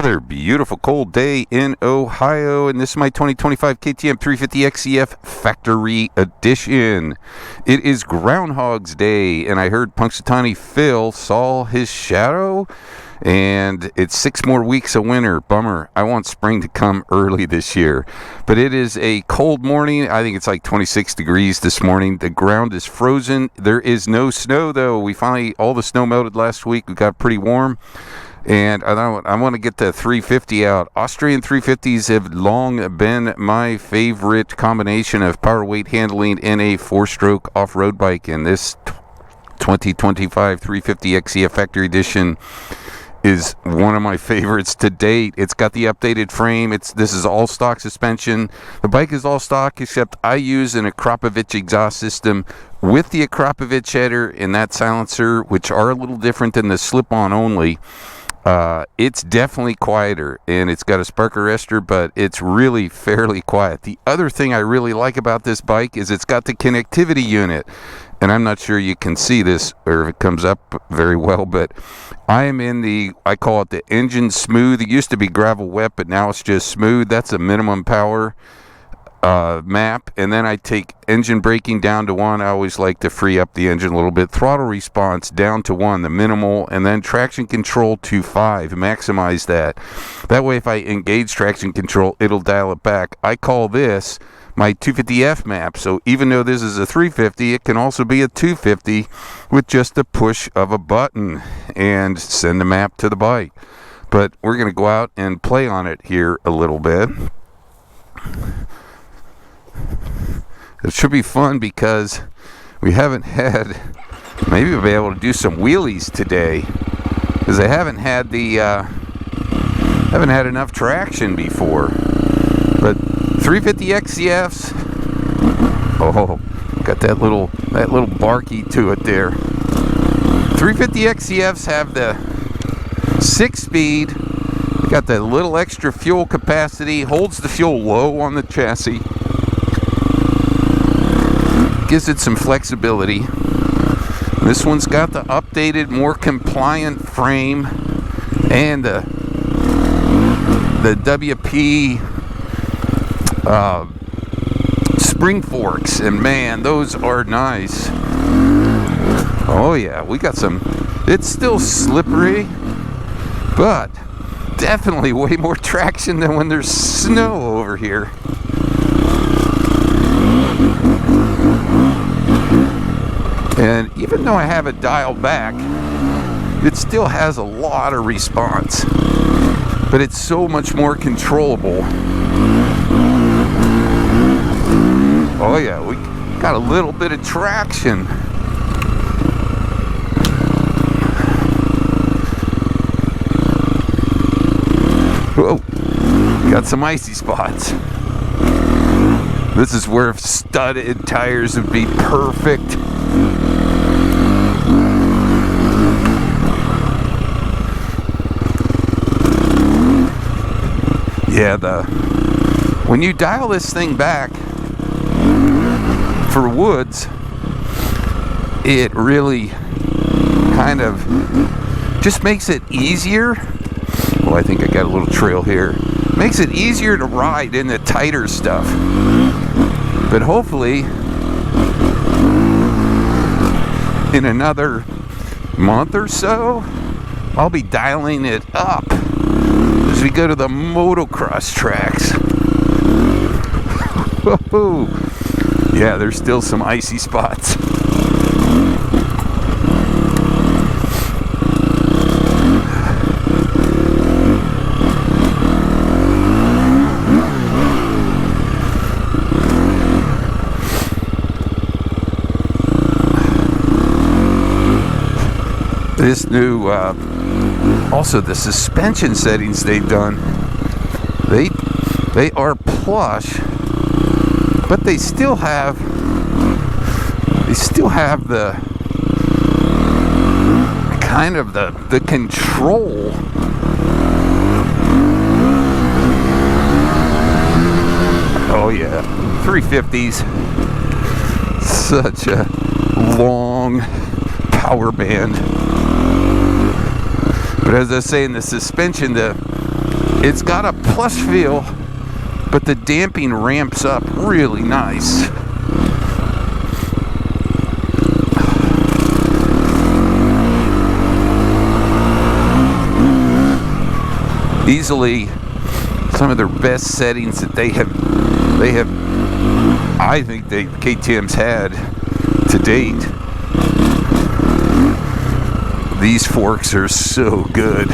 Another beautiful cold day in Ohio, and this is my 2025 KTM 350XCF Factory Edition. It is Groundhog's Day, and I heard Punxsutawney Phil saw his shadow, and it's 6 more weeks of winter. Bummer. I want spring to come early this year. But it is a cold morning. I think it's like 26 degrees this morning. The ground is frozen. There is no snow, though. All the snow melted last week. We got pretty warm. And I want to get the 350 out. Austrian 350s have long been my favorite combination of power weight handling in a 4-stroke off-road bike. And this 2025 350XCF Factory Edition is one of my favorites to date. It's got the updated frame. This is all stock suspension. The bike is all stock, except I use an Akrapovic exhaust system with the Akrapovic header and that silencer, which are a little different than the slip-on only. It's definitely quieter, and it's got a spark arrestor, but it's really fairly quiet. The other thing I really like about this bike is it's got the connectivity unit, and I'm not sure you can see this or if it comes up very well, but I am in I call it the engine smooth. It used to be gravel wet, but now it's just smooth. That's a minimum power map, and then I take engine braking down to 1. I always like to free up the engine a little bit. Throttle response down to 1, the minimal, and then traction control to 5. Maximize that. That way, if I engage traction control, it'll dial it back. I call this my 250F map. So even though this is a 350, it can also be a 250 with just the push of a button and send the map to the bike. But we're going to go out and play on it here a little bit. It should be fun because we haven't had, maybe we'll be able to do some wheelies today, because I haven't had enough traction before. But 350XCFs, oh, got that little barky to it there. 350XCFs have the 6-speed, got that little extra fuel capacity, holds the fuel low on the chassis, gives it some flexibility. This one's got the updated, more compliant frame and the WP spring forks, and man, those are nice. Oh yeah, we got some. It's still slippery, but definitely way more traction than when there's snow over here. And even though I have it dialed back, it still has a lot of response, but it's so much more controllable. Oh yeah, we got a little bit of traction. Whoa, got some icy spots. This is where studded tires would be perfect. Yeah, when you dial this thing back for woods, it really kind of just makes it easier. Oh, I think I got a little trail here. Makes it easier to ride in the tighter stuff. But hopefully, in another month or so, I'll be dialing it up as we go to the motocross tracks. Whoa. Yeah, there's still some icy spots. This new, also the suspension settings they've done, they are plush, but they still have the kind of the control. Oh yeah, 350s, such a long power band. But as I was saying, the suspension, the It's got a plush feel, but the damping ramps up really nice. Easily some of their best settings that they have I think KTM's had to date. These forks are so good.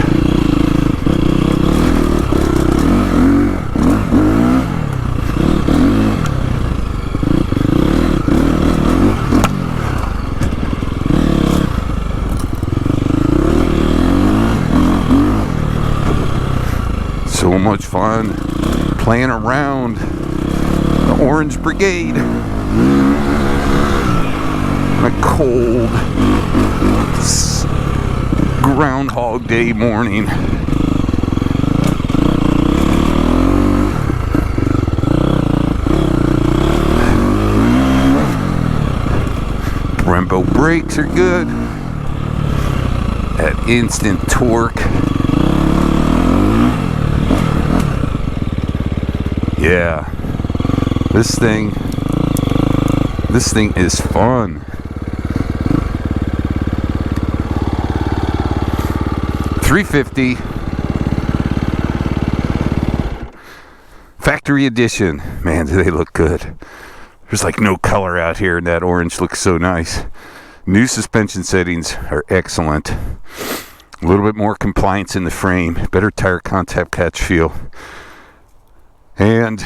So much fun playing around the Orange Brigade on a cold Groundhog Day morning. Brembo brakes are good. That instant torque. Yeah, this thing is fun. .350 factory edition. Man, do they look good. There's like no color out here, and that orange looks so nice. New suspension settings are excellent. A little bit more compliance in the frame, better tire contact catch feel. And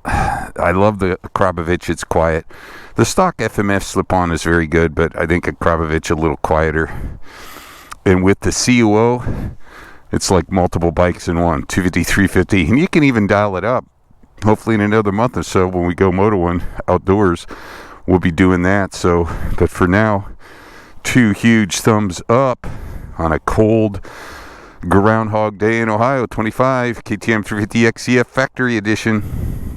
I love the Akrapovic, it's quiet. The stock FMF slip-on is very good, but I think Akrapovic a little quieter. And with the CUO, it's like multiple bikes in one, 250, 350. And you can even dial it up. Hopefully in another month or so when we go motoing outdoors, we'll be doing that. So, but for now, 2 huge thumbs up on a cold Groundhog Day in Ohio, 25, KTM 350XCF Factory Edition.